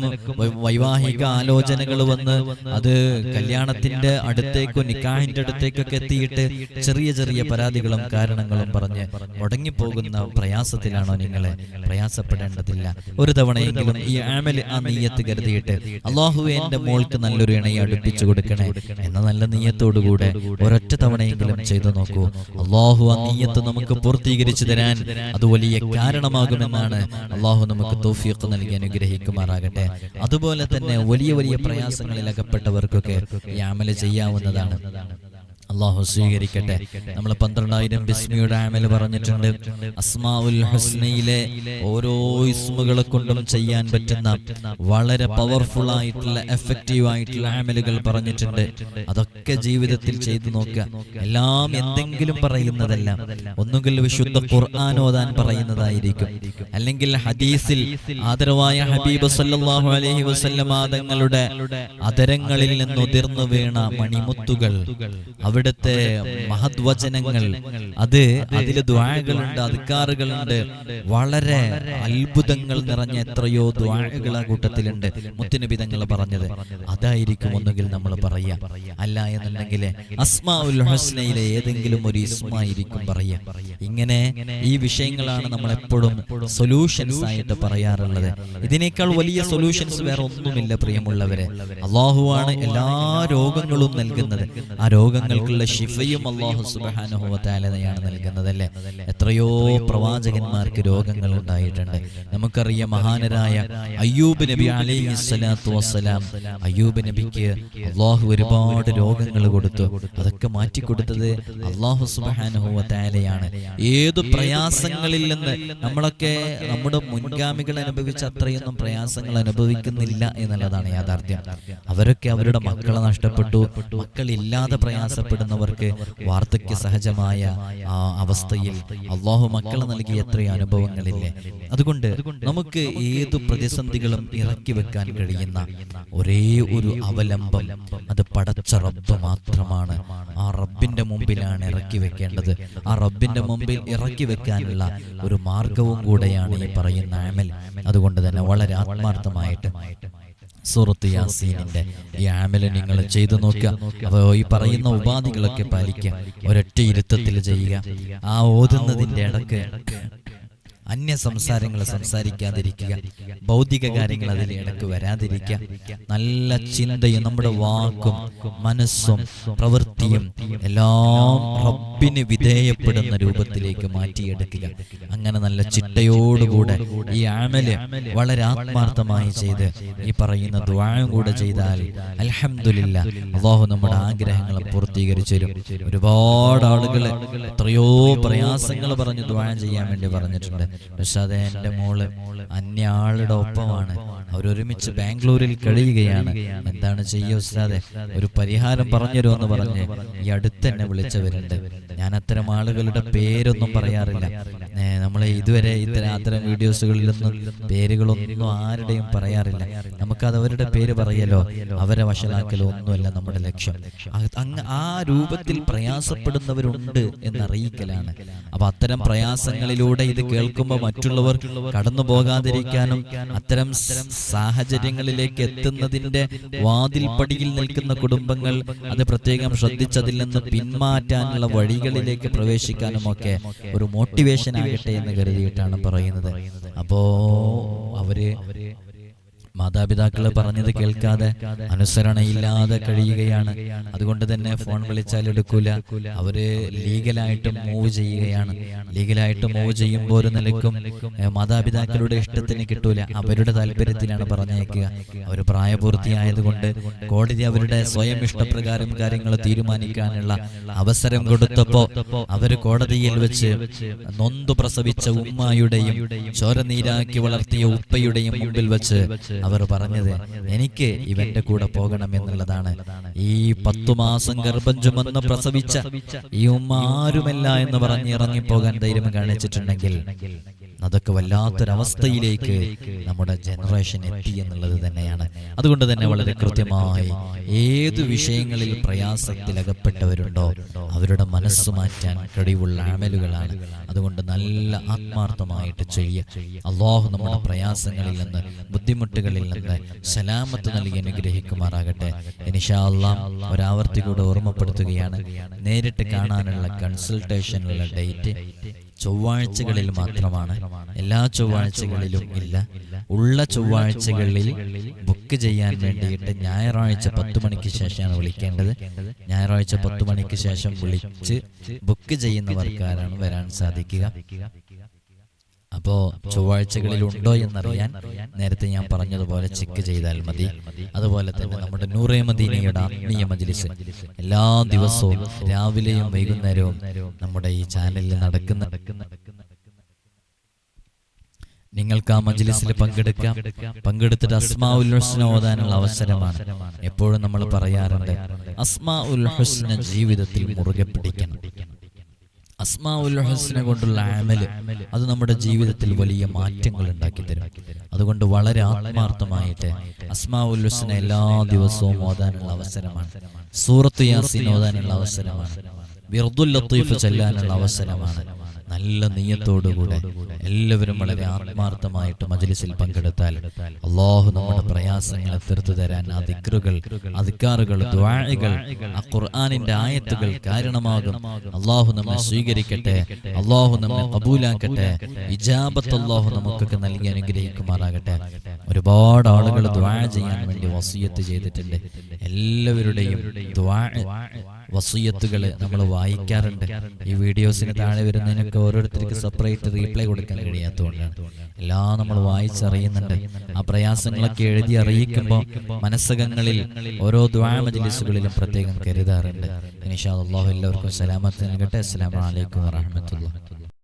വൈവാഹിക ആലോചനകൾ വന്ന് അത് കല്യാണത്തിന്റെ അടുത്തേക്കോ നിക്കാഹിന്റെ അടുത്തേക്കൊക്കെ എത്തിയിട്ട് ചെറിയ ചെറിയ പരാതികളും കാരണങ്ങളും പറഞ്ഞ് മുടങ്ങിപ്പോകുന്ന പ്രയാസത്തിലാണോ നിങ്ങളെ? പ്രയാസപ്പെടേണ്ടതില്ല. ഒരു തവണയെങ്കിലും ഈ അമല്, ആ നീയത്ത് കരുതിയിട്ട് അല്ലാഹുവേ എന്റെ മോൾക്ക് നല്ലൊരു ഇണയെ അടുപ്പിച്ചു കൊടുക്കണേ എന്ന നല്ല നീയത്തോടുകൂടെ ഒരൊറ്റ തവണയെങ്കിലും ചെയ്തു നോക്കൂ. അല്ലാഹു ആ നീയത്ത് നമുക്ക് പൂർത്തീകരിച്ചു തരാൻ അത് വലിയ കാരണമാകുമെന്നാണ്. അല്ലാഹു നമുക്ക് തൗഫീഖ് നൽകി അനുഗ്രഹിക്കുമാറാകട്ടെ. അതുപോലെ തന്നെ വലിയ വലിയ പ്രയാസങ്ങളിൽ അകപ്പെട്ടവർക്കൊക്കെ ഈ അമല് ചെയ്യാവുന്നതാണ്. അള്ളാഹു സ്വീകരിക്കട്ടെ. നമ്മൾ 12,000 ബിസ്മിയുടെ അമൽ പറഞ്ഞിട്ടുണ്ട്. അസ്മാഉൽ ഹുസ്നയിലെ ഓരോ ഇസ്മുകളെ കൊണ്ടും ചെയ്യാൻ പറ്റുന്ന വളരെ പവർഫുൾ ആയിട്ടുള്ള എഫക്റ്റീവ് ആയിട്ടുള്ള അമലുകൾ പറഞ്ഞിട്ടുണ്ട്. അതൊക്കെ ജീവിതത്തിൽ ചെയ്തു നോക്കുക. എല്ലാം എന്തെങ്കിലും പറയുന്നതല്ല. ഒന്നുകിൽ വിശുദ്ധ ഖുർആൻ ഓതാൻ പറയുന്നതായിരിക്കും, അല്ലെങ്കിൽ ഹദീസിൽ ആദരവായ ഹബീബ് സല്ലല്ലാഹു അലൈഹി വസല്ലമ തങ്ങളുടെ അധരങ്ങളിൽ നിന്ന് ഉതിർന്നു വീണ മണിമുത്തുകൾ, അവിടുത്തെ മഹദ്വചനങ്ങൾ, അതില് ദുആകളുണ്ട്, അദ്കാറുകളുണ്ട്. വളരെ അത്ഭുതങ്ങൾ നിറഞ്ഞ എത്രയോ ദുആകൾ ആ കൂട്ടത്തിലുണ്ട്. മുത്തുനബി തങ്ങൾ പറഞ്ഞത് അതായിരിക്കും ഒന്നുകിൽ നമ്മൾ പറയാ. അല്ല എന്നുണ്ടെങ്കിൽ അസ്മാഉൽ ഹുസ്നയിലെ ഏതെങ്കിലും ഒരു ഇസ്മായിരിക്കും പറയാ. ഇങ്ങനെ ഈ വിഷയങ്ങളാണ് നമ്മൾ എപ്പോഴും സൊല്യൂഷൻസ് ആയിട്ട് പറയാറുള്ളത്. ഇതിനേക്കാൾ വലിയ സൊല്യൂഷൻസ് വേറെ ഒന്നുമില്ല പ്രിയമുള്ളവരെ. അല്ലാഹുവാണ് എല്ലാ രോഗങ്ങളും നൽകുന്നത്. ആ രോഗങ്ങൾക്കുള്ള ശിഫയും അല്ലാഹു സുബ്ഹാനഹു വ തആലയാണ് നൽകുന്നതല്ലേ. എത്രയോ പ്രവാചകന്മാർക്ക് രോഗങ്ങൾ ഉണ്ടായിട്ടുണ്ട്. നമുക്കറിയാം, മഹാനരായ അയ്യൂബ് നബി അലൈഹി സ്വലാത്തു വസ്സലാം, അയ്യൂബ് നബിക്ക് അല്ലാഹു ഒരുപാട് രോഗങ്ങൾ കൊടുത്തു. അതൊക്കെ മാറ്റിക്കൊടുത്തത് അല്ലാഹു സുബ്ഹാനഹു വ തആലയാണ്. ഏതു പ്രയാസങ്ങളിൽ നിന്ന് നമ്മളൊക്കെ നമ്മുടെ മുൻഗാമികൾ അനുഭവിച്ച അത്രയൊന്നും പ്രയാസങ്ങൾ അനുഭവിക്കുന്നില്ല എന്നുള്ളതാണ് യാഥാർത്ഥ്യം. അവരൊക്കെ അവരുടെ മക്കളെ നഷ്ടപ്പെട്ടു. മക്കളില്ലാതെ പ്രയാസപ്പെടുന്നവർക്ക് വാർദ്ധക്യ സഹജമായ അവസ്ഥയിൽ അല്ലാഹു മക്കളെ നൽകിയ എത്രയോ അനുഭവങ്ങളില്ലേ. അതുകൊണ്ട് നമുക്ക് ഏതു പ്രതിസന്ധികളും ഇറക്കി വെക്കാൻ കഴിയുന്ന ഒരേ ഒരു അവലംബം അത് പടച്ച റബ്ബ് മാത്രമാണ്. ആ റബ്ബിന്റെ മുമ്പിലാണ് ഇറക്കി വെക്കേണ്ടത്. ആ റബ്ബിന്റെ മുമ്പിൽ ഇറക്കി വെക്കാനുള്ള ഒരു മാർഗവും കൂടെയാണ് ഈ പറയുന്ന അമൽ. അതുകൊണ്ട് തന്നെ വളരെ ആത്മാർത്ഥമായിട്ട് സൂറത്ത് യാസീനിന്റെ ഈ അമൽ നിങ്ങൾ ചെയ്തു നോക്കുക. അപ്പോൾ ഈ പറയുന്ന ഉപാധികളൊക്കെ പാലിക്കുക. ഒരൊറ്റ ഇരുത്തത്തിൽ ചെയ്യുക. ആ ഓതുന്നതിന്റെ ഇടക്ക് അന്യ സംസാരങ്ങൾ സംസാരിക്കാതിരിക്കുക. ഭൗതിക കാര്യങ്ങൾ അതിൽ ഇടക്ക് വരാതിരിക്കുക. നല്ല ചിന്തയും നമ്മുടെ വാക്കും മനസ്സും പ്രവൃത്തിയും എല്ലാം റബ്ബിന് വിധേയപ്പെടുന്ന രൂപത്തിലേക്ക് മാറ്റിയെടുക്കുക. അങ്ങനെ നല്ല ചിട്ടയോടുകൂടെ ഈ അമല് വളരെ ആത്മാർത്ഥമായി ചെയ്ത് ഈ പറയുന്ന ദുആയും കൂടെ ചെയ്താൽ അൽഹംദുലില്ലാഹ് അല്ലാഹു നമ്മുടെ ആഗ്രഹങ്ങളെ പൂർത്തീകരിച്ചു തരും. ഒരുപാട് ആളുകൾ എത്രയോ പ്രയാസങ്ങൾ പറഞ്ഞ് ദുആ ചെയ്യാൻ വേണ്ടി പറഞ്ഞിട്ടുണ്ട്. പക്ഷെ അത് എൻ്റെ മോള് അന്യ ആളുടെ ഒപ്പമാണ്, അവരൊരുമിച്ച് ബാംഗ്ലൂരിൽ കഴിയുകയാണ്. എന്താണ് ചെയ്യുക ഉസ്താദെ, ഒരു പരിഹാരം പറഞ്ഞുതരുമെന്ന് പറഞ്ഞ് ഈ അടുത്ത് എന്നെ വിളിച്ചവരുണ്ട്. ഞാൻ അത്തരം ആളുകളുടെ പേരൊന്നും പറയാറില്ല. നമ്മളെ ഇതുവരെ അത്തരം വീഡിയോസുകളിലൊന്നും പേരുകളൊന്നും ആരുടെയും പറയാറില്ല. നമുക്കത് അവരുടെ പേര് പറയലോ അവരെ വഷളാക്കലോ ഒന്നുമല്ല നമ്മുടെ ലക്ഷ്യം. ആ രൂപത്തിൽ പ്രയാസപ്പെടുന്നവരുണ്ട് എന്നറിയിക്കലാണ്. അപ്പൊ അത്തരം പ്രയാസങ്ങളിലൂടെ ഇത് കേൾക്കുമ്പോൾ മറ്റുള്ളവർ കടന്നു പോകാതിരിക്കാനും അത്തരം സാഹചര്യങ്ങളിലേക്ക് എത്തുന്നതിന്റെ വാതിൽപ്പടിയിൽ നിൽക്കുന്ന കുടുംബങ്ങൾ അത് പ്രത്യേകം ശ്രദ്ധിച്ചതിൽ നിന്ന് പിന്മാറ്റാനുള്ള വഴികളിലേക്ക് പ്രവേശിക്കാനും ഒക്കെ ഒരു മോട്ടിവേഷൻ ആകട്ടെ എന്ന് കരുതിയിട്ടാണ് പറയുന്നത്. അപ്പോ അവര് മാതാപിതാക്കൾ പറഞ്ഞത് കേൾക്കാതെ അനുസരണയില്ലാതെ കഴിയുകയാണ്. അതുകൊണ്ട് തന്നെ ഫോൺ വിളിച്ചാൽ എടുക്കൂല. അവര് ലീഗലായിട്ട് മൂവ് ചെയ്യുകയാണ്. ലീഗലായിട്ട് മൂവ് ചെയ്യുമ്പോൾ ഒരു നിലക്കും മാതാപിതാക്കളുടെ ഇഷ്ടത്തിന് കിട്ടൂല. അവരുടെ താല്പര്യത്തിലാണ് പറഞ്ഞേക്കുക. അവർ പ്രായപൂർത്തിയായതുകൊണ്ട് കോടതി അവരുടെ സ്വയം ഇഷ്ടപ്രകാരം കാര്യങ്ങൾ തീരുമാനിക്കാനുള്ള അവസരം കൊടുത്തപ്പോ അവര് കോടതിയിൽ വെച്ച് നൊന്തു പ്രസവിച്ച ഉമ്മായുടെയും ചോരനീരാക്കി വളർത്തിയ ഉപ്പയുടെയും മുമ്പിൽ വെച്ച് അവർ പറഞ്ഞത് എനിക്ക് ഇവന്റെ കൂടെ പോകണം എന്നുള്ളതാണ്. ഈ 10 മാസം ഗർഭം ചുമന്ന് പ്രസവിച്ച ഈ ഉമ്മ ആരുമല്ല എന്ന് പറഞ്ഞ് ഇറങ്ങിപ്പോകാൻ ധൈര്യം കാണിച്ചിട്ടുണ്ടെങ്കിൽ അതൊക്കെ വല്ലാത്തൊരവസ്ഥയിലേക്ക് നമ്മുടെ ജനറേഷൻ എത്തി എന്നുള്ളത് തന്നെയാണ്. അതുകൊണ്ട് തന്നെ വളരെ കൃത്യമായി ഏതു വിഷയങ്ങളിൽ പ്രയാസത്തിലകപ്പെട്ടവരുണ്ടോ അവരുടെ മനസ്സ് മാറ്റാൻ കഴിവുള്ള അമലുകളാണ്. അതുകൊണ്ട് നല്ല ആത്മാർത്ഥമായിട്ട് ചെയ്യുക. അല്ലാഹു നമ്മുടെ പ്രയാസങ്ങളിൽ നിന്ന് ബുദ്ധിമുട്ടുകളിൽ നിന്ന് സലാമത്ത് നൽകി അനുഗ്രഹിക്കുമാറാകട്ടെ. ഇൻഷാ അല്ലാഹ് ഒരാവർത്തി കൂടെ ഓർമ്മപ്പെടുത്തുകയാണ്. നേരിട്ട് കാണാനുള്ള കൺസൾട്ടേഷനുള്ള ഡേറ്റ് ചൊവ്വാഴ്ചകളിൽ മാത്രമാണ്. എല്ലാ ചൊവ്വാഴ്ചകളിലും ഇല്ല. ഉള്ള ചൊവ്വാഴ്ചകളിൽ ബുക്ക് ചെയ്യാൻ വേണ്ടിയിട്ട് ഞായറാഴ്ച 10 മണിക്ക് ശേഷമാണ് വിളിക്കേണ്ടത്. ഞായറാഴ്ച 10 മണിക്ക് ശേഷം വിളിച്ച് ബുക്ക് ചെയ്യുന്നവർക്കാരാണ് വരാൻ സാധിക്കുക. അപ്പോ ചൊവ്വാഴ്ചകളിൽ ഉണ്ടോ എന്നറിയാൻ നേരത്തെ ഞാൻ പറഞ്ഞതുപോലെ ചെക്ക് ചെയ്താൽ മതി. അതുപോലെ തന്നെ നമ്മുടെ നൂറെ മദീനയുടെ ആത്മീയ മജ്ലിസ് എല്ലാ ദിവസവും രാവിലെയും വൈകുന്നേരവും നമ്മുടെ ഈ ചാനലിൽ നടക്കുന്ന നിങ്ങൾക്ക് ആ മജ്ലിസിൽ പങ്കെടുക്കാം. പങ്കെടുത്തിട്ട് അസ്മാഉൽ ഹുസ്ന ഓതാനുള്ള അവസരമാണ്. എപ്പോഴും നമ്മൾ പറയാറുണ്ട്, അസ്മാഉൽ ഹുസ്ന ജീവിതത്തിൽ മുറുകെ പിടിക്കണം. അസ്മാഉൽ ഹുസ്ന കൊണ്ടുള്ള അമല് അത് നമ്മുടെ ജീവിതത്തിൽ വലിയ മാറ്റങ്ങൾ ഉണ്ടാക്കി തരും. അതുകൊണ്ട് വളരെ ആത്മാർത്ഥമായിട്ട് അസ്മാഉൽ ഹുസ്ന എല്ലാ ദിവസവും ഓതാനുള്ള അവസരമാണ്. സൂറത്ത് യാസീൻ ഓതാനുള്ള അവസരമാണ്. വിർദുൽ ലത്തീഫ് ചൊല്ലാനുള്ള അവസരമാണ്. നല്ല നിയ്യത്തോടുകൂടെ എല്ലാവരും വളരെ ആത്മാർത്ഥമായിട്ട് മജ്ലിസിൽ പങ്കെടുത്താൽ അല്ലാഹു നമ്മുടെ പ്രയാസങ്ങളെ തീർത്തു തരാൻ ആ ദിക്റുകൾ, അദ്കാറുകൾ, ദുആകൾ, ആ ഖുർആനിന്റെ ആയത്തുകൾ കാരണമാകും. അല്ലാഹു നമ്മെ സ്വീകരിക്കട്ടെ. അല്ലാഹു നമ്മെ ഖബൂലാക്കട്ടെ. ഇജാബത്ത് അല്ലാഹു നമുക്കൊക്കെ നൽകി അനുഗ്രഹിക്കുമാറാകട്ടെ. ഒരുപാട് ആളുകൾ ദുആ ചെയ്യാൻ വേണ്ടി വസിയത്ത് ചെയ്തിട്ടുണ്ട്. എല്ലാവരുടെയും ദുആ വസിയത്തുകൾ നമ്മൾ വായിക്കാറുണ്ട്. ഈ വീഡിയോസിന് താഴെ വരുന്നതിനൊക്കെ ഓരോരുത്തർക്ക് സെപ്പറേറ്റ് റീപ്ലൈ കൊടുക്കാൻ കഴിയാത്തതുകൊണ്ടാണ്. എല്ലാം നമ്മൾ വായിച്ചറിയുന്നുണ്ട്. ആ പ്രയാസങ്ങളൊക്കെ എഴുതി അറിയിക്കുമ്പോൾ മനസ്സകങ്ങളിൽ ഓരോ ദുആ മജ്ലിസുകളിലും പ്രത്യേകം കരുതാറുണ്ട്. ഇൻഷാ അല്ലാഹു എല്ലാവർക്കും സലാമത്ത് നൽകട്ടെ. അസ്സലാമു അലൈക്കും വറഹ്മത്തുള്ളാഹി.